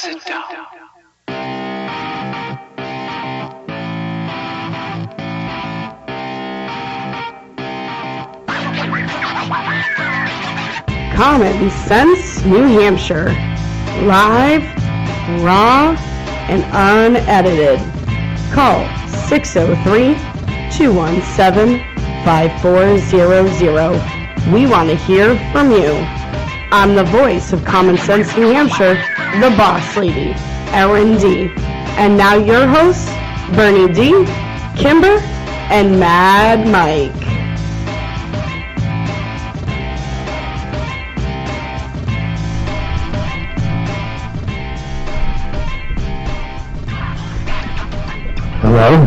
and sit down. Common Sense, New Hampshire. Live, raw, and unedited. Call 603-217-5400. We want to hear from you. I'm the voice of Common Sense, New Hampshire, the boss lady, Erin D. And now your hosts, Bernie D., Kimber, and Mad Mike. Hello.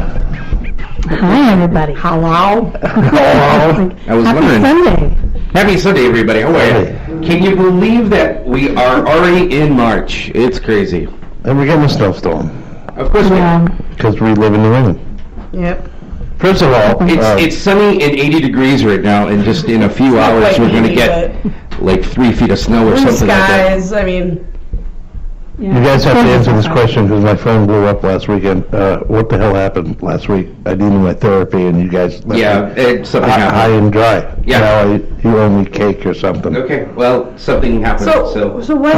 Hi, everybody. Hello. Hello. I was Happy wondering. Sunday. Happy Sunday, everybody. How are you? Can you believe that we are already in March? It's crazy. And we're getting a snowstorm Of course we are. because we live in New England. Yep. First of all, It's sunny and 80 degrees right now, and just in a few hours we're going to get like 3 feet of snow or Blue something like that. skies, I mean... you guys have to answer this question because my phone blew up last weekend. What the hell happened last week? I needed my therapy, and you guys left Yeah, me something high happened. and dry. Yeah. Now you owe me cake or something. Okay, well, something happened, so So what?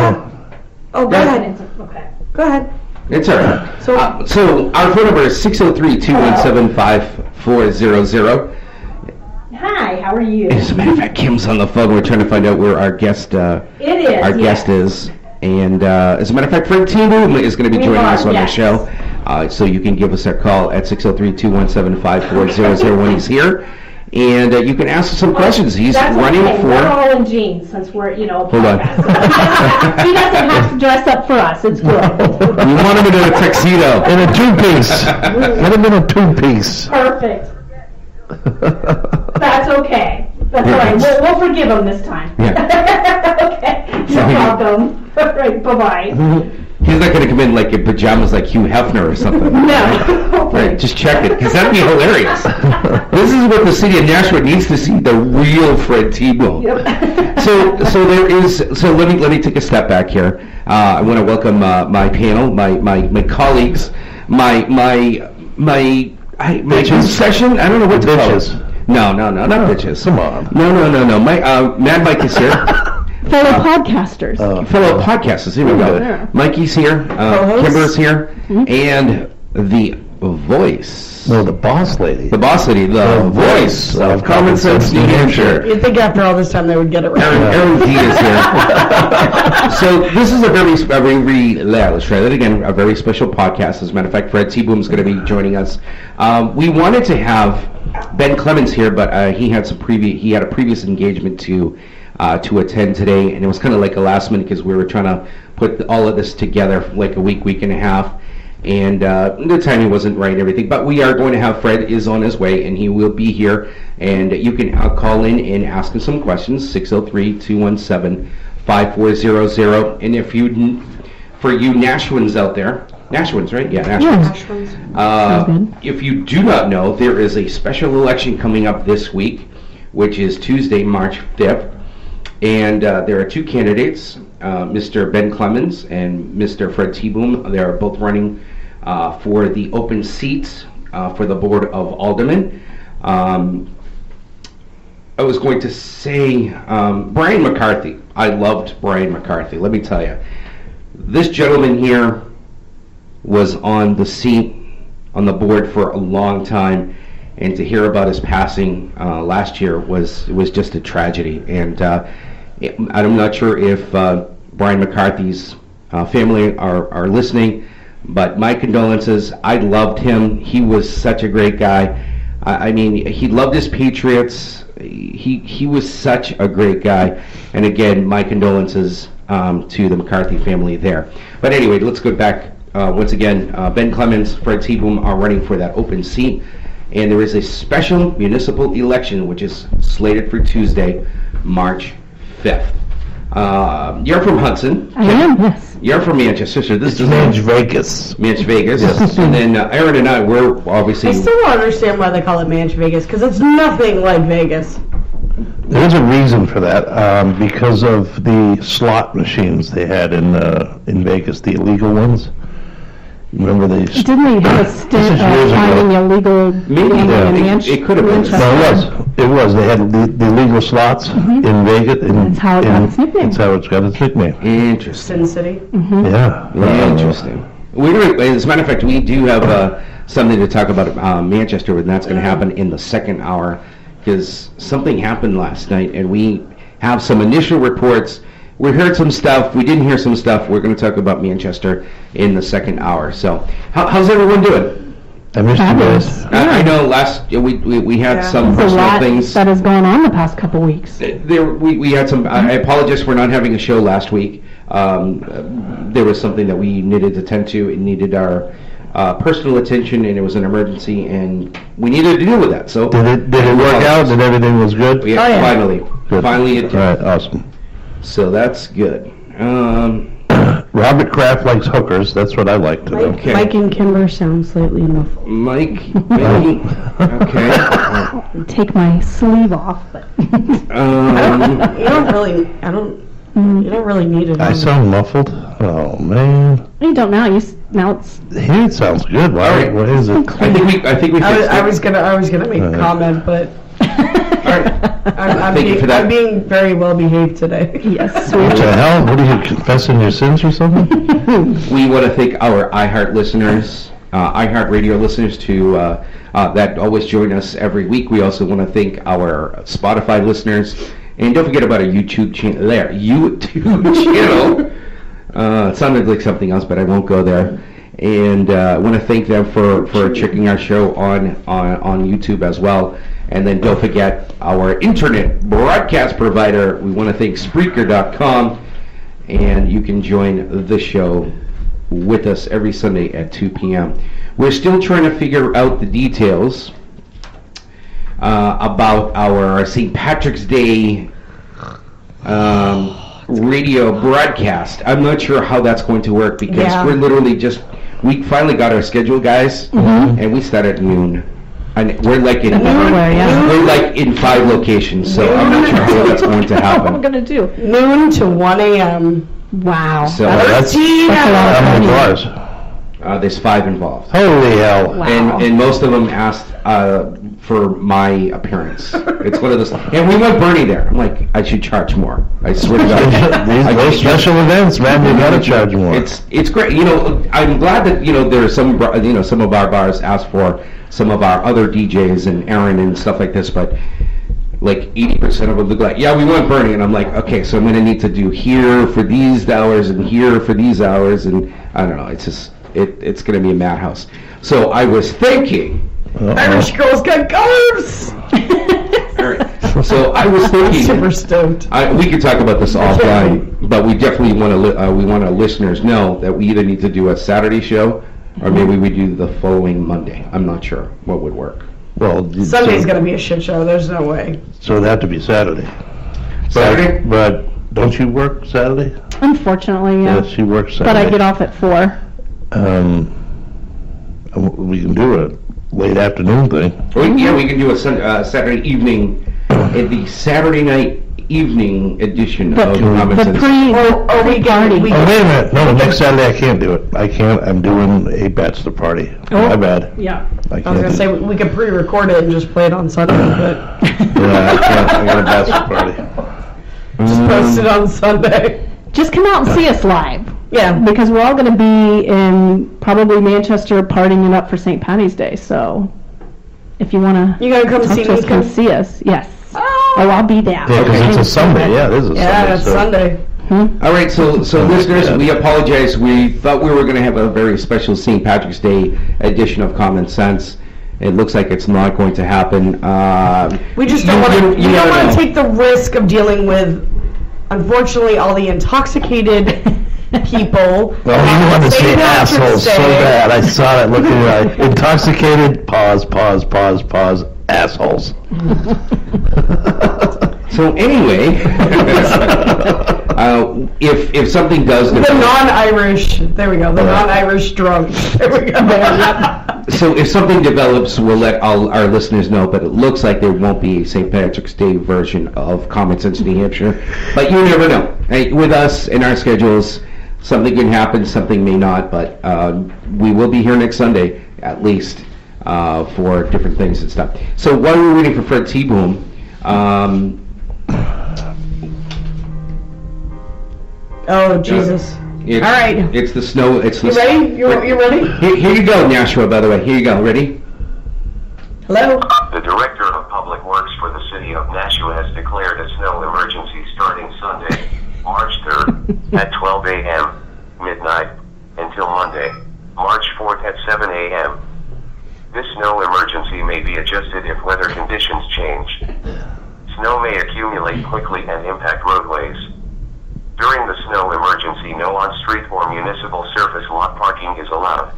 Oh, go Yeah. ahead. Okay. Go ahead. it's all right. So- So our phone number is 603-217-5400. Hi, how are you? As a matter of fact, Kim's on the phone. We're trying to find out where our guest is. And as a matter of fact, Fred Teeboom is going to be joining us on the show. So you can give us a call at 603-217-5400 when he's here. And you can ask us some questions. He's That's running okay. for... We're all in jeans since we're, Hold on. podcast. He doesn't have to dress up for us. It's good. We want him in a tuxedo. In a two-piece. Let him in a two-piece. Perfect. That's okay. That's all right. We'll forgive him this time. Yeah. Okay. You're welcome. All right. Bye-bye. He's not going to come in like in pajamas like Hugh Hefner or something. No. Right, just check it, because that'd be hilarious. This is what the city of Nashua needs to see, the real Fred Teeboom. Yep. So let me take a step back here. I want to welcome my panel, my colleagues, my session. I don't know what to call it. No, not bitches. Come on. No. Mad Mike is here. Fellow podcasters. Fellow podcasters, here we go. Yeah. Mikey's here, Co-host. Kimber's here, and the voice. No, the boss lady. The boss lady, the voice of Common Sense, New Hampshire. You'd think after all this time they would get it right. Erin D is here. So this is a very special podcast. As a matter of fact, Fred Teeboom is going to be joining us. We wanted to have Ben Clemens here, but he had a previous engagement to attend today, and it was kind of like a last minute because we were trying to put all of this together like a week and a half. And the timing wasn't right and everything, but we are going to have Fred is on his way, and he will be here, and you can call in and ask him some questions, 603-217-5400, and if you, for you Nashwans out there, Nashwans, right? Yeah, Nashwans. If you do not know, there is a special election coming up this week, which is Tuesday, March 5th, and there are two candidates, Mr. Ben Clemens and Mr. Fred Teeboom. They are both running for the open seats for the Board of Aldermen. I was going to say Brian McCarthy. I loved Brian McCarthy. Let me tell you, this gentleman here was on the seat on the board for a long time, and to hear about his passing last year was just a tragedy. And I'm not sure if Brian McCarthy's family are listening, but my condolences. I loved him. He was such a great guy. I mean, he loved his Patriots. He was such a great guy. And again, my condolences to the McCarthy family there. But anyway, let's go back. Once again, Ben Clemens, Fred Teeboom are running for that open seat. And there is a special municipal election which is slated for Tuesday, March 5th. You're from Hudson. I am, yes. You're from Manchester. So this is Manch Vegas. Manch Vegas. Yes. And then Aaron and I, we're obviously... I still don't understand why they call it Manch Vegas, because it's nothing like Vegas. Well, There's a reason for that, because of the slot machines they had in Vegas, the illegal ones. Remember they? Didn't they have a stint of finding illegal gambling in Manchester? It could have been. No, it was. They had the illegal slots in Vegas. That's how it got its nickname. That's how it's got its nickname. Interesting. Sin City. Yeah. Interesting. As a matter of fact, we do have something to talk about Manchester, and that's going to happen in the second hour, because something happened last night, and we have some initial reports. We heard some stuff. We didn't hear some stuff. We're going to talk about Manchester in the second hour. So, how's everyone doing? I missed you guys. I know we had some There's a personal lot things. that has gone on the past couple weeks. We had some. I apologize for not having a show last week. There was something that we needed to tend to. It needed our personal attention, and it was an emergency, and we needed to deal with that. So Did it work out? Did everything was good? Yeah, finally. Good. Finally it did. All right, awesome. So that's good. Robert Kraft likes hookers. That's what I like to know. Okay. Mike and Kimber sound slightly muffled. Mike, maybe. Okay. Take my sleeve off, but You don't really need it. I sound muffled? Oh, man. you don't now. Now it's Here it sounds good. Wow, All right. what is it? I think we fixed I it. was gonna make a comment, but All right. Thank you for that. I'm being very well behaved today. yes. What the hell? What are you, confessing your sins or something? We want to thank our iHeart listeners, iHeart Radio listeners that always join us every week. We also want to thank our Spotify listeners. And don't forget about our YouTube channel there. YouTube channel. It sounded like something else, but I won't go there. And I want to thank them for checking our show on YouTube as well. And then don't forget our internet broadcast provider. We want to thank Spreaker.com. And you can join the show with us every Sunday at 2 p.m. We're still trying to figure out the details about our St. Patrick's Day radio broadcast. I'm not sure how that's going to work, because we're literally we finally got our schedule, guys, and we start at noon. And we're like in we're like in 5 locations, so I'm not sure how that's going to What are we happen. gonna do? Noon to 1 a.m. Wow. So That's how many bars? there's 5 involved. Holy hell. Wow. And most of them asked for my appearance. It's one of those. And we want Bernie there. I'm like, I should charge more. I swear to God. Those special events, man, you gotta charge more. It's great. I'm glad that there are some of our bars ask for some of our other DJs and Aaron and stuff like this, but like 80% of them look like, yeah, we want Bernie, and I'm like, okay, so I'm gonna need to do here for these hours and here for these hours, and I don't know. It's just it's gonna be a madhouse. So I was thinking. Irish girls got carbs. So I was thinking. Super stoked. We could talk about this offline, but we definitely want to. We want our listeners know that we either need to do a Saturday show, or maybe we do the following Monday. I'm not sure what would work. Well, Sunday's gonna be a shit show. There's no way. So it'd have to be Saturday. Saturday? But don't you work Saturday? Unfortunately, yeah. Yes, she works But Saturday. I get off at 4. We can do a late afternoon thing. We can do a Saturday evening, the Saturday night evening edition of Common The Sense. pre-party. Oh, wait a minute. No, next Saturday I can't do it. I can't. I'm doing a bachelor party. My bad. Yeah. I I was can't. gonna say we could pre-record it and just play it on Sunday, but Yeah, I can't. I got a bachelor party. just post it on Sunday. Just come out and see us live. Yeah. Because we're all going to be in probably Manchester partying it up for St. Patty's Day. So if you want to You gotta come see me. come see us. Yes. Oh, I'll be there. Yeah, because it's a Sunday. Yeah, it is a Sunday. yeah, it's so- Sunday. All right, so listeners, we apologize. We thought we were going to have a very special St. Patrick's Day edition of Common Sense. It looks like it's not going to happen. We just don't want to. You don't want to take the risk of dealing with, unfortunately, all the intoxicated people. Well, you want to St. say Patrick's assholes so Day. bad. I saw that looking at intoxicated, pause, assholes. So anyway, if something does The non-Irish. There we go. The non-Irish drunks. There we go. So if something develops, we'll let all our listeners know, but it looks like there won't be a St. Patrick's Day version of Common Sense New Hampshire. But you never know. Hey, with us and our schedules, something can happen, something may not, but we will be here next Sunday, at least, for different things and stuff. So while we're waiting for Fred Teeboom, Oh, Jesus. All right. It's the snow. It's the You ready? You ready? Here you go, Nashua, by the way. Here you go. Ready? Hello? The Director of Public Works for the City of Nashua has declared a snow emergency starting Sunday, March 3rd, at 12 a.m., midnight, until Monday, March 4th at 7 a.m. This snow emergency may be adjusted if weather conditions change. Snow may accumulate quickly and impact roadways. During the snow emergency, no on-street or municipal surface lot parking is allowed.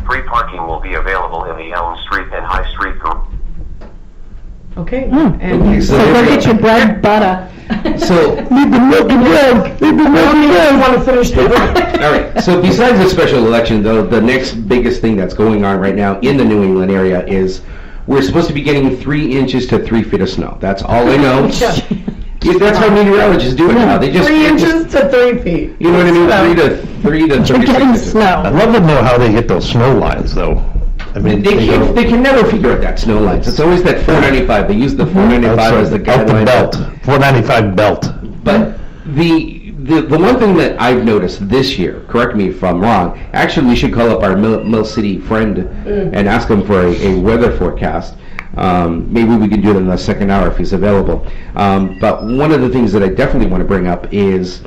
Free parking will be available in the Elm Street and High Street. Okay. Okay, So go get your bread butter. So, Need the milk and bread. Need the milk and bread. want to finish the all right. So besides the special election, though, the next biggest thing that's going on right now in the New England area is we're supposed to be getting 3 inches to 3 feet of snow. That's all I know. Yeah, that's how meteorologists do it now. They just 3 inches to 3 feet. You know what I mean? 3 to 36 You're getting inches. I'd snow. love to know how they get those snow lines, though. I mean, They can never figure out that snow lines. It's always that 495. They use the 495 as the out the guideline. belt, 495 belt. But the one thing that I've noticed this year, correct me if I'm wrong, actually we should call up our Mill City friend and ask him for a weather forecast. Maybe we can do it in the second hour if he's available. But one of the things that I definitely want to bring up is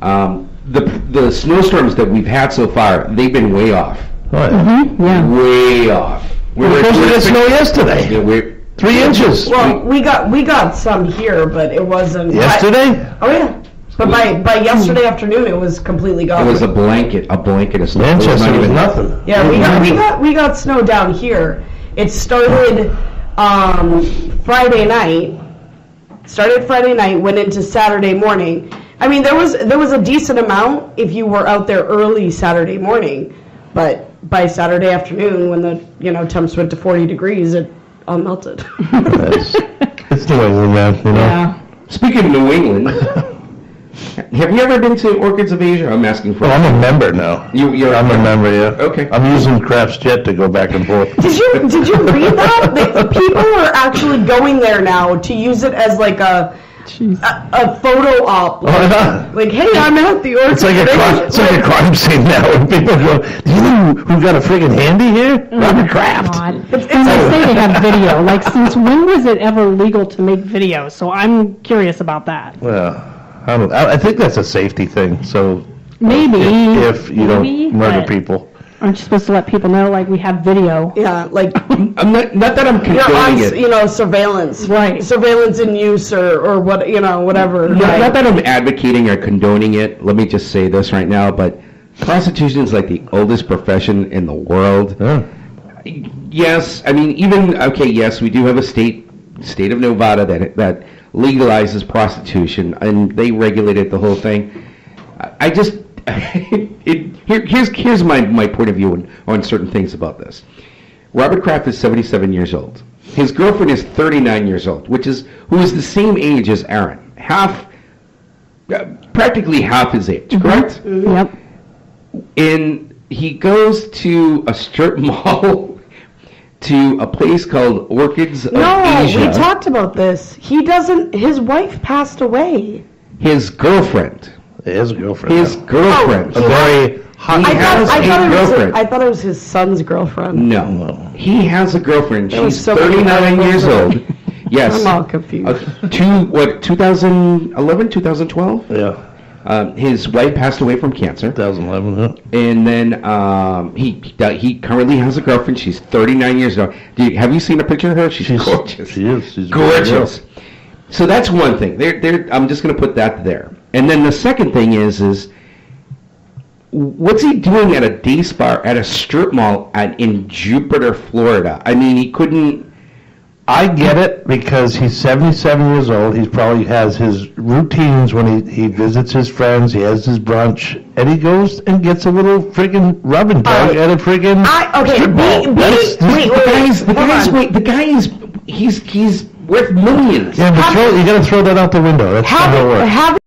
the snowstorms that we've had so far, they've been way off. Oh, yeah. Yeah. Way off. We're supposed to get snow yesterday. Yeah, we're 3 inches. Well, we got some here, but it wasn't. Yesterday? Oh yeah. But by yesterday afternoon, it was completely gone. It was a blanket of snow. It was Manchester not was even- nothing. Yeah, we got snow down here. It started Friday night. Started Friday night, went into Saturday morning. I mean, there was a decent amount if you were out there early Saturday morning, but by Saturday afternoon, when the temps went to 40 degrees, it all melted. It's New England, man, you know. Yeah. Speaking of New England, have you ever been to Orchids of Asia? I'm asking for. Well, I'm a member now. You're I'm a member, yeah. Okay. I'm using Kraft's jet to go back and forth. Did you read that? The people are actually going there now to use it as like a photo op. Like, hey, I'm at the Orchid. It's like a crime scene now when people go, do you know who got a friggin' handy here? Robert Kraft. God. And they say they have video. Like, since when was it ever legal to make video? So I'm curious about that. Well, I think that's a safety thing, so Maybe. if you Maybe, don't murder but people. Aren't you supposed to let people know, like, we have video? Yeah, like I'm not that I'm you're condoning on, it. surveillance. Right. Surveillance in use or what, whatever. Not that I'm advocating or condoning it. Let me just say this right now, but prostitution is like the oldest profession in the world. Yeah. Yes, I mean yes, we do have a state of Nevada that legalizes prostitution and they regulated the whole thing. I just here's my point of view on certain things about this. Robert Kraft is 77 years old. His girlfriend is 39 years old, who is the same age as Aaron, practically half his age, correct? Mm-hmm. Yep. And he goes to a strip mall to a place called Orchids of Asia. No, we talked about this. His wife passed away. His girlfriend. His girlfriend. His girlfriend. A very hot I thought it was his son's girlfriend. No. He has a girlfriend. There was She's so many 39 years old. Yes. I'm all confused. 2011, 2012? Yeah, His wife passed away from cancer. 2011, yeah. And then he currently has a girlfriend. She's 39 years old. Have you seen a picture of her? She's gorgeous. She is. She's Gorgeous. So that's one thing. I'm just going to put that there. And then the second thing is what's he doing at a day spa at a strip mall in Jupiter, Florida? I mean, he couldn't. I get it because he's 77 years old. He probably has his routines when he visits his friends. He has his brunch, and he goes and gets a little friggin' rub and tug at a friggin' strip mall. The guy is he's worth millions. Yeah, but you got to throw that out the window. That's not how it works.